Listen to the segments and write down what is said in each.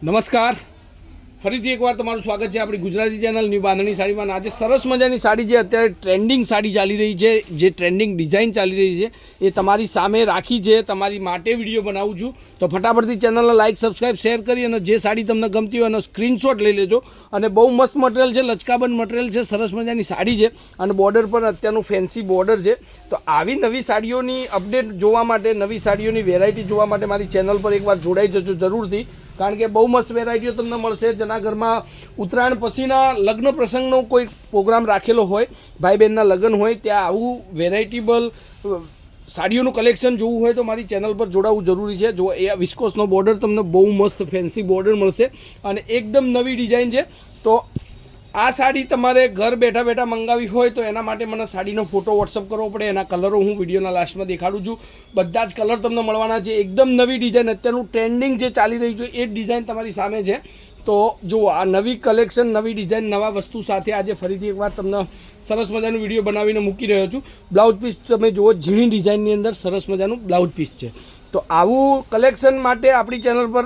નમસ્કાર, ફરીથી એકવાર તમારું સ્વાગત છે આપણી ગુજરાતી ચેનલ ન્યૂ બાંધણી સાડીમાં. આજે સરસ મજાની સાડી જે અત્યારે ટ્રેન્ડિંગ સાડી ચાલી રહી છે, જે ટ્રેન્ડિંગ ડિઝાઇન ચાલી રહી છે, એ તમારી સામે રાખી છે. તમારી માટે વિડીયો બનાવું છું, તો ફટાફટથી ચેનલને લાઇક, સબસ્ક્રાઈબ, શેર કરી અને જે સાડી તમને ગમતી હોય એનો સ્ક્રીનશોટ લઈ લેજો. અને બહુ મસ્ત મટીરિયલ છે, લચકાબંધ મટીરિયલ છે, સરસ મજાની સાડી છે અને બોર્ડર પર અત્યારનું ફેન્સી બોર્ડર છે. તો આવી નવી સાડીઓની અપડેટ જોવા માટે, નવી સાડીઓની વેરાયટી જોવા માટે મારી ચેનલ પર એકવાર જોડાઈ જજો જરૂરથી, કારણ કે બહુ મસ્ત વેરાયટીઓ તમને મળશે. જેના ઘરમાં ઉત્તરાયણ પછીના લગ્ન પ્રસંગનો કોઈ પ્રોગ્રામ રાખેલો હોય, ભાઈ બહેનના લગ્ન હોય, ત્યાં આવું વેરાયટીબલ સાડીઓનું કલેક્શન જોવું હોય તો મારી ચેનલ પર જોડાવવું જરૂરી છે. જો એ વિસ્કોસનો બોર્ડર તમને બહુ મસ્ત ફેન્સી બોર્ડર મળશે અને એકદમ નવી ડિઝાઇન છે. તો આ સાડી તમારે ઘર બેઠા બેઠા મંગાવી હોય તો એના માટે મને સાડીનો ફોટો વોટ્સઅપ કરવો પડે. એના કલરો હું વિડીયોના લાસ્ટમાં દેખાડું છું. બધા જ કલર તમને મળવાના છે. એકદમ નવી ડિઝાઇન, અત્યારનું ટ્રેન્ડિંગ જે ચાલી રહ્યું છે એ ડિઝાઇન તમારી સામે છે. તો જુઓ, આ નવી કલેક્શન, નવી ડિઝાઇન, નવા વસ્તુ સાથે આજે ફરીથી એકવાર તમને સરસ મજાનું વિડીયો બનાવીને મૂકી રહ્યો છું. બ્લાઉઝ પીસ તમે જુઓ, ઝીણી ડિઝાઇનની અંદર સરસ મજાનું બ્લાઉઝ પીસ છે. તો આવું કલેક્શન માટે આપણી ચેનલ પર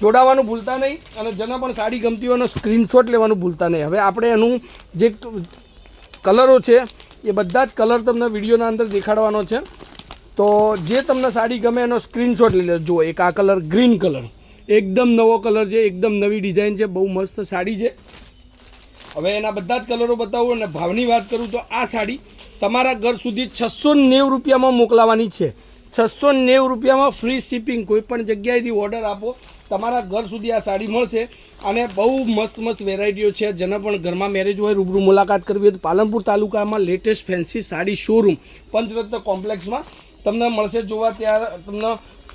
જોડાવાનું ભૂલતા નહીં અને જેને પણ સાડી ગમતી હોય એનો સ્ક્રીનશોટ લેવાનું ભૂલતા નહીં. હવે આપણે એનું જે કલરો છે એ બધા જ કલર તમને વિડીયોના અંદર દેખાડવાનો છે. તો જે તમને સાડી ગમે એનો સ્ક્રીનશોટ લઈ લેજો. જુઓ, એક આ કલર ગ્રીન કલર, એકદમ નવો કલર છે, એકદમ નવી ડિઝાઇન છે, બહુ મસ્ત સાડી છે. હવે એના બધા જ કલરો બતાવું અને ભાવની વાત કરું તો આ સાડી તમારા ઘર સુધી 690 રૂપિયામાં મોકલાવાની છે. 690 રૂપિયામાં ફ્રી શિપિંગ. કોઈ પણ જગ્યાએથી ઓર્ડર આપો, તમારા ઘર સુધી આ સાડી મળશે. અને બહુ મસ્ત મસ્ત વેરાયટીઓ છે. જેને પણ ઘરમાં મેરેજ હોય, રૂબરૂ મુલાકાત કરવી હોય તો પાલનપુર તાલુકામાં લેટેસ્ટ ફેન્સી સાડી શોરૂમ પંચરત્ન કોમ્પ્લેક્સમાં તમને મળશે જોવા. ત્યાં તમને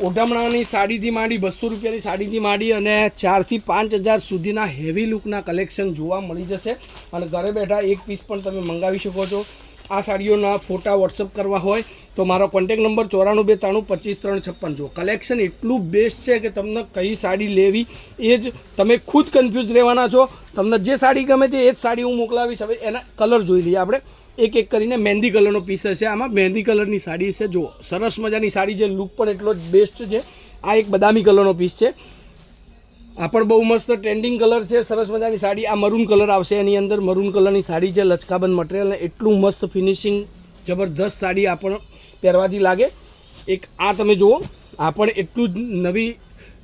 ઓઢમણાની સાડીથી માંડી 200 રૂપિયાની સાડીથી માંડી અને 4 થી 5 હજાર સુધીના હેવી લુકના કલેક્શન જોવા મળી જશે. અને ઘરે બેઠા એક પીસ પણ તમે મંગાવી શકો છો. આ સાડીઓના ફોટા વોટ્સઅપ કરવા હોય તો મારો કોન્ટેક નંબર 9492325356. જો કલેક્શન એટલું બેસ્ટ છે કે તમને કઈ સાડી લેવી એ જ તમે ખુદ કન્ફ્યુઝ રહેવાના છો. તમને જે સાડી ગમે છે એ જ સાડી હું મોકલાવીશ. હવે એના કલર જોઈ લઈએ આપણે એક એક કરીને. મહેંદી કલરનો પીસ હશે, આમાં મહેંદી કલરની સાડી છે. જો સરસ મજાની સાડી છે, લુક પણ એટલો જ બેસ્ટ છે. આ એક બદામી કલરનો પીસ છે, આ પણ બહુ મસ્ત ટ્રેન્ડિંગ કલર છે. સરસ મજાની સાડી. આ મરૂન કલર આવશે, એની અંદર મરૂન કલરની સાડી છે, લચકાબંધ મટીરિયલ ને એટલું મસ્ત ફિનિશિંગ, જબરદસ્ત સાડી આ પણ પહેરવાથી લાગે. એક આ તમે જુઓ, આ પણ એટલું જ નવી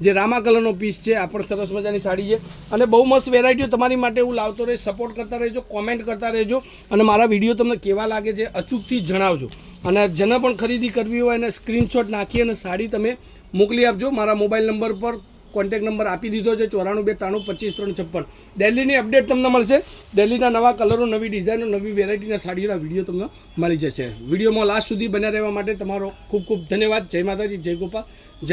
જે રામા કલરનો પીસ છે, આ પણ સરસ મજાની સાડી છે. અને બહુ મસ્ત વેરાયટીઓ તમારી માટે હું લાવતો રહીશ. સપોર્ટ કરતા રહેજો, કોમેન્ટ કરતા રહેજો અને મારા વિડીયો તમને કેવા લાગે છે અચૂકથી જણાવજો. અને જેને પણ ખરીદી કરવી હોય એને સ્ક્રીનશોટ નાખી અને સાડી તમે મોકલી આપજો. મારા મોબાઈલ નંબર પર કોન્ટેક નંબર આપી દીધો છે 9423525356. દિલ્હીની અપડેટ તમને મળશે. દિલ્હીના નવા કલરો, નવી ડિઝાઇનો, નવી વેરાયટીના સાડીઓના વિડીયો તમને મળી જશે. વિડીયોમાં લાસ્ટ સુધી બન્યા રહેવા માટે તમારો ખૂબ ખૂબ ધન્યવાદ. જય માતાજી, જય ગોપાલ.